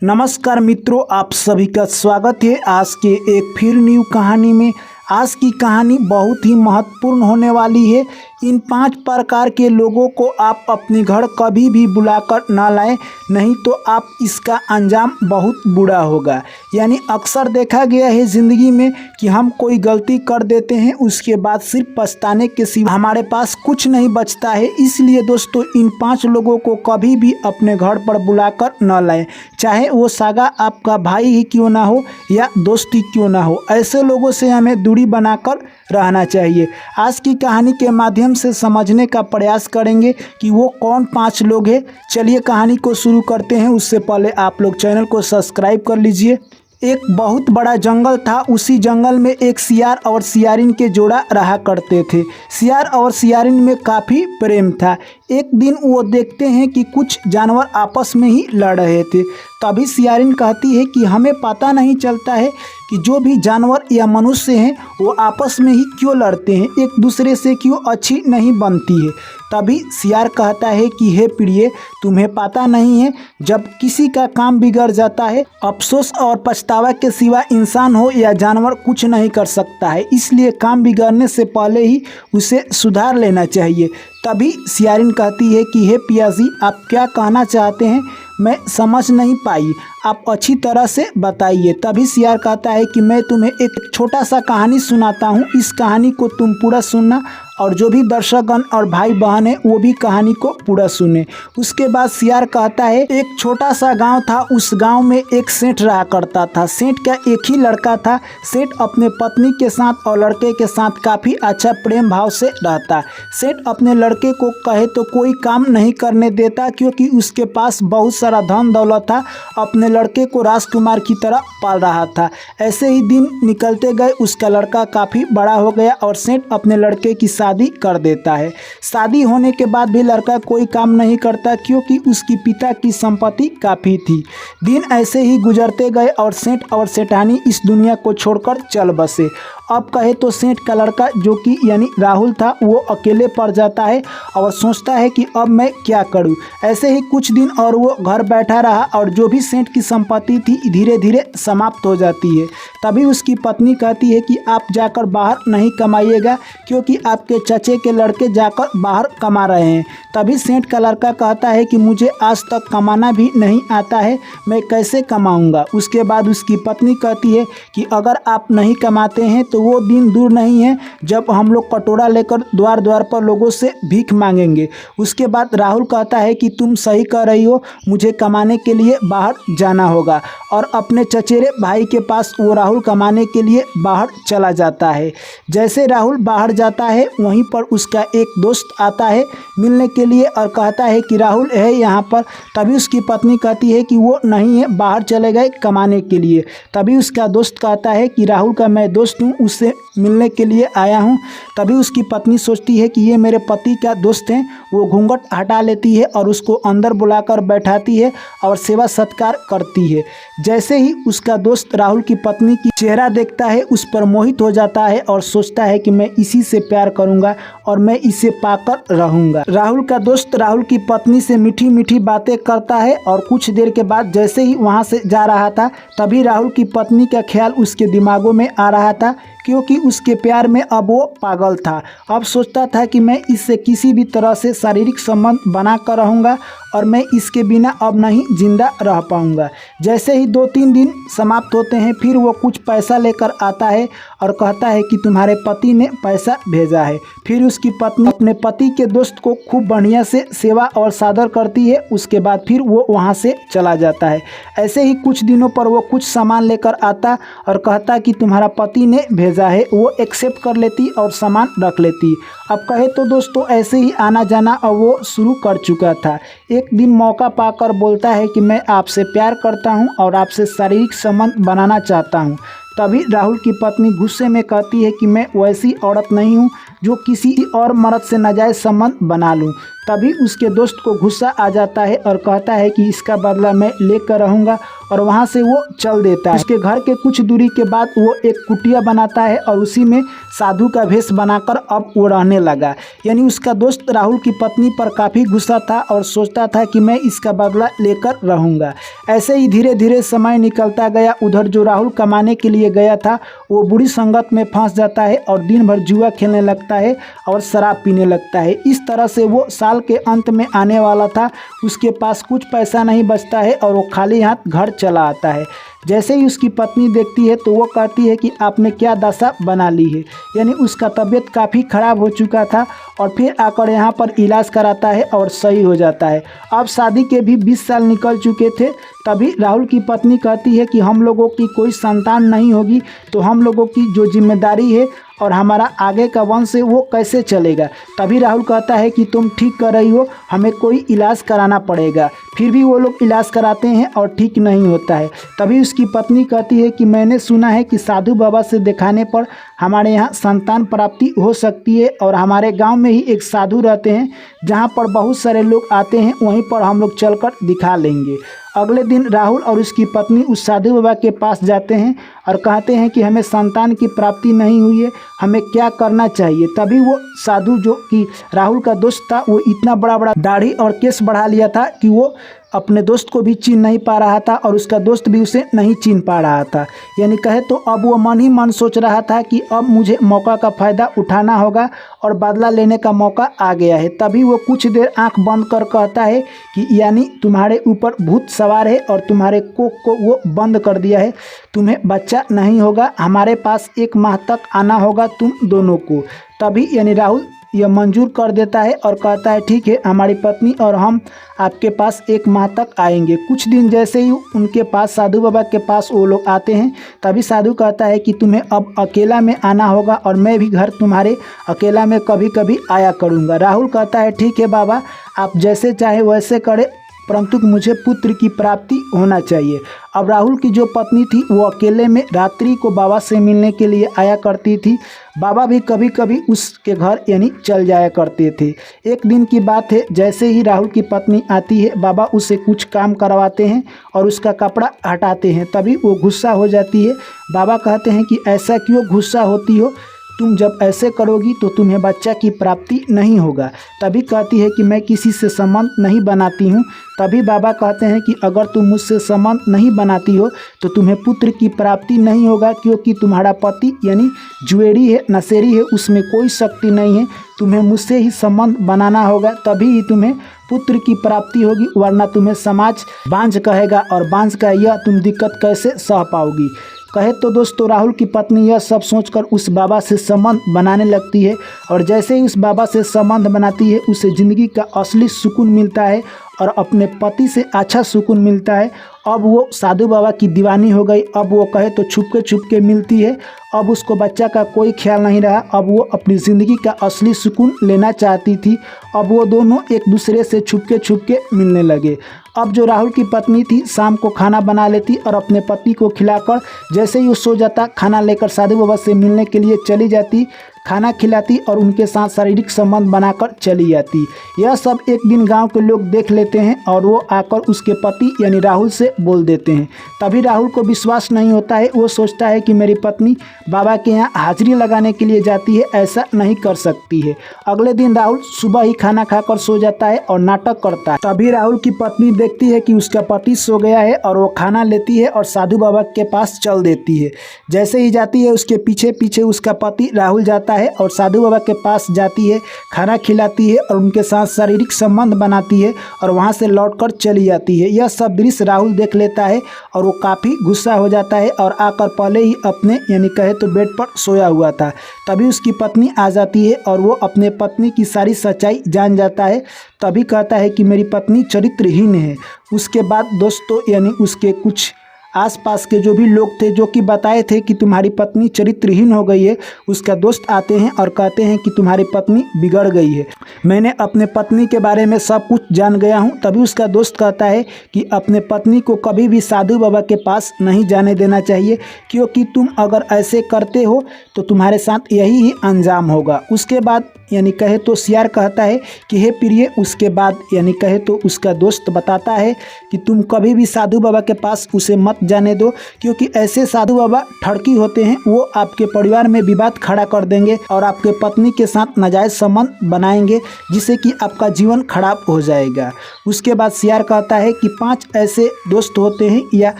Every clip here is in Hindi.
नमस्कार मित्रों, आप सभी का स्वागत है आज के एक फिर न्यू कहानी में। आज की कहानी बहुत ही महत्वपूर्ण होने वाली है। इन 5 प्रकार के लोगों को आप अपने घर कभी भी बुलाकर ना लाएं, नहीं तो आप इसका अंजाम बहुत बुरा होगा। यानी अक्सर देखा गया है ज़िंदगी में कि हम कोई गलती कर देते हैं, उसके बाद सिर्फ पछताने के सिवा हमारे पास कुछ नहीं बचता है। इसलिए दोस्तों, इन 5 लोगों को कभी भी अपने घर पर बुलाकर न लाएं, चाहे वो सगा आपका भाई ही क्यों ना हो या दोस्त ही क्यों ना हो। ऐसे लोगों से हमें दूरी बनाकर रहना चाहिए। आज की कहानी के माध्यम से समझने का प्रयास करेंगे कि वो कौन 5 लोग हैं। चलिए कहानी को शुरू करते हैं। उससे पहले आप लोग चैनल को सब्सक्राइब कर लीजिए। एक बहुत बड़ा जंगल था। उसी जंगल में एक सियार और सियारिन के जोड़ा रहा करते थे। सियार और सियारिन में काफ़ी प्रेम था। एक दिन वो देखते हैं कि कुछ जानवर आपस में ही लड़ रहे थे। तभी सियारिन कहती है कि हमें पता नहीं चलता है कि जो भी जानवर या मनुष्य हैं वो आपस में ही क्यों लड़ते हैं, एक दूसरे से क्यों अच्छी नहीं बनती है। तभी सियार कहता है कि हे प्रिय, तुम्हें पता नहीं है, जब किसी का काम बिगड़ जाता है, अफसोस और पछतावा के सिवा इंसान हो या जानवर कुछ नहीं कर सकता है। इसलिए काम बिगड़ने से पहले ही उसे सुधार लेना चाहिए। तभी सियारिन कहती है कि हे पियाजी, आप क्या कहना चाहते हैं, मैं समझ नहीं पाई, आप अच्छी तरह से बताइए। तभी सियार कहता है कि मैं तुम्हें एक छोटा सा कहानी सुनाता हूँ, इस कहानी को तुम पूरा सुनना और जो भी दर्शकगण और भाई बहन है वो भी कहानी को पूरा सुने। उसके बाद सियार कहता है, एक छोटा सा गांव था। उस गांव में एक सेठ रहा करता था। सेठ का एक ही लड़का था। सेठ अपने पत्नी के साथ और लड़के के साथ काफ़ी अच्छा प्रेम भाव से रहता। सेठ अपने लड़के को कहे तो कोई काम नहीं करने देता, क्योंकि उसके पास बहुत सारा धन दौलत था। अपने लड़के को राजकुमार की तरह पाल रहा था। ऐसे ही दिन निकलते गए। उसका लड़का काफ़ी बड़ा हो गया और सेठ अपने लड़के की शादी कर देता है। शादी होने के बाद भी लड़का कोई काम नहीं करता, क्योंकि उसकी पिता की संपत्ति काफ़ी थी। दिन ऐसे ही गुजरते गए और सेठ और सेठानी इस दुनिया को छोड़कर चल बसे। अब कहे तो सेठ का लड़का जो कि यानी राहुल था, वो अकेले पड़ जाता है और सोचता है कि अब मैं क्या करूं। ऐसे ही कुछ दिन और वो घर बैठा रहा और जो भी सेठ की संपत्ति थी धीरे धीरे समाप्त हो जाती है। तभी उसकी पत्नी कहती है कि आप जाकर बाहर नहीं कमाइएगा, क्योंकि आपके चचे के लड़के जाकर बाहर कमा रहे हैं। तभी सेठ का लड़का कहता है कि मुझे आज तक कमाना भी नहीं आता है, मैं कैसे कमाऊँगा। उसके बाद उसकी पत्नी कहती है कि अगर आप नहीं कमाते हैं तो वो दिन दूर नहीं है जब हम लोग कटोरा लेकर द्वार द्वार पर लोगों से भीख मांगेंगे। उसके बाद राहुल कहता है कि तुम सही कह रही हो, मुझे कमाने के लिए बाहर जाना होगा। और अपने चचेरे भाई के पास वो राहुल कमाने के लिए बाहर चला जाता है। जैसे राहुल बाहर जाता है, वहीं पर उसका एक दोस्त आता है मिलने के लिए और कहता है कि राहुल है यहाँ पर। तभी उसकी पत्नी कहती है कि वो नहीं है, बाहर चले गए कमाने के लिए। तभी उसका दोस्त कहता है कि राहुल का मैं दोस्त हूँ, उससे मिलने के लिए आया हूँ। तभी उसकी पत्नी सोचती है कि ये मेरे पति का दोस्त हैं। वो घूंघट हटा लेती है और उसको अंदर बुलाकर बैठाती है और सेवा सत्कार करती है। जैसे ही उसका दोस्त राहुल की पत्नी की चेहरा देखता है, उस पर मोहित हो जाता है और सोचता है कि मैं इसी से प्यार करूंगा और मैं इसे पाकर रहूंगा। राहुल का दोस्त राहुल की पत्नी से मीठी मीठी बातें करता है और कुछ देर के बाद जैसे ही वहां से जा रहा था, तभी राहुल की पत्नी का ख्याल उसके दिमागों में आ रहा था, क्योंकि उसके प्यार में अब वो पागल था। अब सोचता था कि मैं इससे किसी भी तरह से शारीरिक संबंध बना कर रहूँगा और मैं इसके बिना अब नहीं जिंदा रह पाऊँगा। जैसे ही 2-3 दिन समाप्त होते हैं, फिर वो कुछ पैसा लेकर आता है और कहता है कि तुम्हारे पति ने पैसा भेजा है। फिर उसकी पत्नी अपने पति के दोस्त को खूब बढ़िया से सेवा और सादर करती है। उसके बाद फिर वो वहाँ से चला जाता है। ऐसे ही कुछ दिनों पर वो कुछ सामान लेकर आता और कहता कि तुम्हारा पति ने भेजा है। वो एक्सेप्ट कर लेती और सामान रख लेती। अब कहे तो दोस्तों, ऐसे ही आना जाना अब वो शुरू कर चुका था। एक दिन मौका पाकर बोलता है कि मैं आपसे प्यार करता हूं और आपसे शारीरिक संबंध बनाना चाहता हूं। तभी राहुल की पत्नी गुस्से में कहती है कि मैं वैसी औरत नहीं हूं जो किसी और मर्द से नाजायज़ संबंध बना लूं। तभी उसके दोस्त को गुस्सा आ जाता है और कहता है कि इसका बदला मैं लेकर रहूँगा, और वहाँ से वो चल देता है। उसके घर के कुछ दूरी के बाद वो एक कुटिया बनाता है और उसी में साधु का भेष बनाकर अब वो रहने लगा। यानी उसका दोस्त राहुल की पत्नी पर काफ़ी गुस्सा था और सोचता था कि मैं इसका बदला लेकर रहूँगा। ऐसे ही धीरे धीरे समय निकलता गया। उधर जो राहुल कमाने के लिए गया था वो बुरी संगत में फंस जाता है और दिन भर जुआ खेलने लगता है और शराब पीने लगता है। इस तरह से वो साल के अंत में आने वाला था, उसके पास कुछ पैसा नहीं बचता है और वो खाली हाथ घर चला आता है। जैसे ही उसकी पत्नी देखती है तो वो कहती है कि आपने क्या दशा बना ली है। यानी उसका तबीयत काफ़ी ख़राब हो चुका था और फिर आकर यहाँ पर इलाज कराता है और सही हो जाता है। अब शादी के भी 20 साल निकल चुके थे। तभी राहुल की पत्नी कहती है कि हम लोगों की कोई संतान नहीं होगी तो हम लोगों की जो जिम्मेदारी है और हमारा आगे का वंश है वो कैसे चलेगा। तभी राहुल कहता है कि तुम ठीक कर रही हो, हमें कोई इलाज कराना पड़ेगा। फिर भी वो लोग इलाज कराते हैं और ठीक नहीं होता है। तभी उसकी पत्नी कहती है कि मैंने सुना है कि साधु बाबा से दिखाने पर हमारे यहाँ संतान प्राप्ति हो सकती है और हमारे गांव में ही एक साधु रहते हैं जहाँ पर बहुत सारे लोग आते हैं, वहीं पर हम लोग चलकर दिखा लेंगे। अगले दिन राहुल और उसकी पत्नी उस साधु बाबा के पास जाते हैं और कहते हैं कि हमें संतान की प्राप्ति नहीं हुई है, हमें क्या करना चाहिए। तभी वो साधु जो कि राहुल का दोस्त था वो इतना बड़ा बड़ा दाढ़ी और केस बढ़ा लिया था कि वो अपने दोस्त को भी चिन्ह नहीं पा रहा था और उसका दोस्त भी उसे नहीं चिन्ह पा रहा था। यानी कहे तो अब वो मन ही मन सोच रहा था कि अब मुझे मौका का फ़ायदा उठाना होगा और बदला लेने का मौका आ गया है। तभी वो कुछ देर आंख बंद कर कहता है कि यानी तुम्हारे ऊपर भूत सवार है और तुम्हारे कोख को वो बंद कर दिया है, तुम्हें बच्चा नहीं होगा, हमारे पास 1 माह तक आना होगा तुम दोनों को। तभी यानी राहुल यह मंजूर कर देता है और कहता है ठीक है, हमारी पत्नी और हम आपके पास 1 माह तक आएंगे। कुछ दिन जैसे ही उनके पास साधु बाबा के पास वो लोग आते हैं तभी साधु कहता है कि तुम्हें अब अकेला में आना होगा और मैं भी घर तुम्हारे अकेला में कभी कभी आया करूँगा। राहुल कहता है ठीक है बाबा, आप जैसे चाहे वैसे करें, परंतु मुझे पुत्र की प्राप्ति होना चाहिए। अब राहुल की जो पत्नी थी वो अकेले में रात्रि को बाबा से मिलने के लिए आया करती थी। बाबा भी कभी कभी उसके घर यानी चल जाया करते थे। एक दिन की बात है, जैसे ही राहुल की पत्नी आती है बाबा उससे कुछ काम करवाते हैं और उसका कपड़ा हटाते हैं। तभी वो गुस्सा हो जाती है। बाबा कहते हैं कि ऐसा क्यों गुस्सा होती हो, तुम जब ऐसे करोगी तो तुम्हें बच्चा की प्राप्ति नहीं होगा। तभी कहती है कि मैं किसी से संबंध नहीं बनाती हूँ। तभी बाबा कहते हैं कि अगर तुम मुझसे संबंध नहीं बनाती हो तो तुम्हें पुत्र की प्राप्ति नहीं होगा, क्योंकि तुम्हारा पति यानी जुएरी है, नशेरी है, उसमें कोई शक्ति नहीं है। तुम्हें मुझसे ही संबंध बनाना होगा, तभी ही तुम्हें पुत्र की प्राप्ति होगी, वरना तुम्हें समाज बांझ कहेगा और बांझ का यह तुम दिक्कत कैसे सह पाओगी। कहे तो दोस्तों राहुल की पत्नी यह सब सोचकर उस बाबा से संबंध बनाने लगती है और जैसे ही उस बाबा से संबंध बनाती है उसे ज़िंदगी का असली सुकून मिलता है और अपने पति से अच्छा सुकून मिलता है। अब वो साधु बाबा की दीवानी हो गई। अब वो कहे तो छुपके मिलती है। अब उसको बच्चा का कोई ख्याल नहीं रहा। अब वो अपनी ज़िंदगी का असली सुकून लेना चाहती थी। अब वो दोनों एक दूसरे से छुपके मिलने लगे। अब जो राहुल की पत्नी थी शाम को खाना बना लेती और अपने पति को खिलाकर जैसे ही वो सो जाता खाना लेकर साधु बाबा से मिलने के लिए चली जाती, खाना खिलाती और उनके साथ शारीरिक संबंध बनाकर चली जाती। यह सब एक दिन गांव के लोग देख लेते हैं और वो आकर उसके पति यानी राहुल से बोल देते हैं। तभी राहुल को विश्वास नहीं होता है। वो सोचता है कि मेरी पत्नी बाबा के यहाँ हाजिरी लगाने के लिए जाती है, ऐसा नहीं कर सकती है। अगले दिन राहुल सुबह ही खाना खाकर सो जाता है और नाटक करता है। तभी राहुल की पत्नी देखती है कि उसका पति सो गया है और वो खाना लेती है और साधु बाबा के पास चल देती है। जैसे ही जाती है उसके पीछे उसका पति राहुल जाता है और साधु बाबा के पास जाती है, खाना खिलाती है और उनके साथ शारीरिक संबंध बनाती है और वहां से लौटकर चली जाती है। यह सब दृश्य राहुल देख लेता है और वो काफ़ी गुस्सा हो जाता है और आकर पहले ही अपने यानी कहे तो बेड पर सोया हुआ था। तभी उसकी पत्नी आ जाती है और वो अपने पत्नी की सारी सच्चाई जान जाता है। तभी कहता है कि मेरी पत्नी चरित्रहीन है। उसके बाद दोस्तों यानी उसके कुछ आसपास के जो भी लोग थे जो कि बताए थे कि तुम्हारी पत्नी चरित्रहीन हो गई है, उसका दोस्त आते हैं और कहते हैं कि तुम्हारी पत्नी बिगड़ गई है, मैंने अपने पत्नी के बारे में सब कुछ जान गया हूं। तभी उसका दोस्त कहता है कि अपने पत्नी को कभी भी साधु बाबा के पास नहीं जाने देना चाहिए, क्योंकि तुम अगर ऐसे करते हो तो तुम्हारे साथ यही अंजाम होगा। उसके बाद यानी कहे तो सियार कहता है कि हे प्रिय, उसके बाद यानी कहे तो उसका दोस्त बताता है कि तुम कभी भी साधु बाबा के पास उसे मत जाने दो, क्योंकि ऐसे साधु बाबा ठड़की होते हैं। वो आपके परिवार में विवाद खड़ा कर देंगे और आपके पत्नी के साथ नाजायज संबंध बनाएंगे, जिससे कि आपका जीवन खराब हो जाएगा। उसके बाद सियार कहता है कि 5 ऐसे दोस्त होते हैं या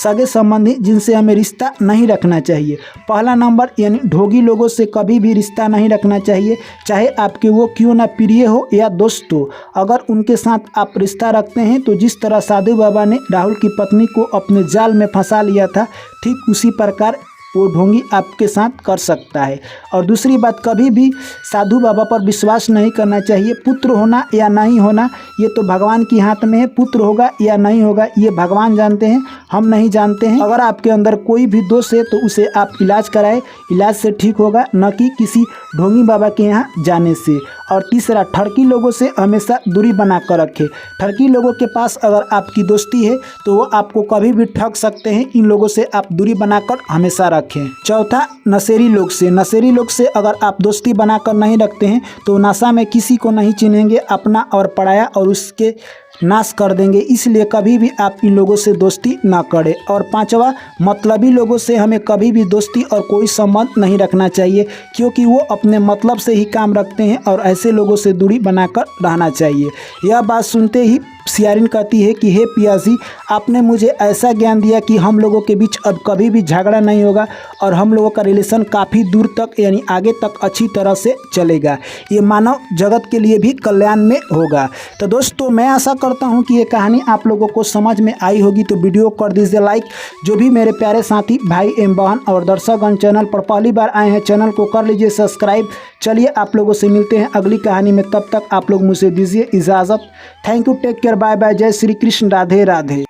सगे संबंधी जिनसे हमें रिश्ता नहीं रखना चाहिए। पहला नंबर यानी ढोंगी लोगों से कभी भी रिश्ता नहीं रखना चाहिए, चाहे आपके वो क्यों ना प्रिय हो या दोस्त हो। अगर उनके साथ आप रिश्ता रखते हैं तो जिस तरह साधु बाबा ने राहुल की पत्नी को अपने जाल में फंसा लिया था, ठीक उसी प्रकार वो ढोंगी आपके साथ कर सकता है। और दूसरी बात, कभी भी साधु बाबा पर विश्वास नहीं करना चाहिए। पुत्र होना या नहीं होना ये तो भगवान के हाथ में है। पुत्र होगा या नहीं होगा ये भगवान जानते हैं, हम नहीं जानते हैं। अगर आपके अंदर कोई भी दोष है तो उसे आप इलाज कराएं, इलाज से ठीक होगा, न कि किसी ढोंगी बाबा के यहाँ जाने से। और तीसरा, ठड़की लोगों से हमेशा दूरी बना कर रखें। ठड़की लोगों के पास अगर आपकी दोस्ती है तो वो आपको कभी भी ठग सकते हैं। इन लोगों से आप दूरी बनाकर हमेशा रखें। चौथा, नशेड़ी लोग से। नशेड़ी लोग से अगर आप दोस्ती बनाकर नहीं रखते हैं तो नशा में किसी को नहीं चिन्हेंगे, अपना और पराया और उसके नाश कर देंगे। इसलिए कभी भी आप इन लोगों से दोस्ती ना करें। और पांचवा, मतलबी लोगों से हमें कभी भी दोस्ती और कोई संबंध नहीं रखना चाहिए, क्योंकि वो अपने मतलब से ही काम रखते हैं और ऐसे लोगों से दूरी बनाकर रहना चाहिए। यह बात सुनते ही सियारिन कहती है कि हे पियाजी, आपने मुझे ऐसा ज्ञान दिया कि हम लोगों के बीच अब कभी भी झगड़ा नहीं होगा और हम लोगों का रिलेशन काफ़ी दूर तक यानी आगे तक अच्छी तरह से चलेगा। ये मानव जगत के लिए भी कल्याण में होगा। तो दोस्तों, मैं आशा करता हूं कि ये कहानी आप लोगों को समझ में आई होगी। तो वीडियो कर दीजिए लाइक। जो भी मेरे प्यारे साथी भाई एवं बहन और दर्शकगण चैनल पर पहली बार आए हैं, चैनल को कर लीजिए सब्सक्राइब। चलिए आप लोगों से मिलते हैं अगली कहानी में, तब तक आप लोग मुझे दीजिए इजाज़त। Thank you, take care, bye bye, जय श्री कृष्ण, राधे राधे।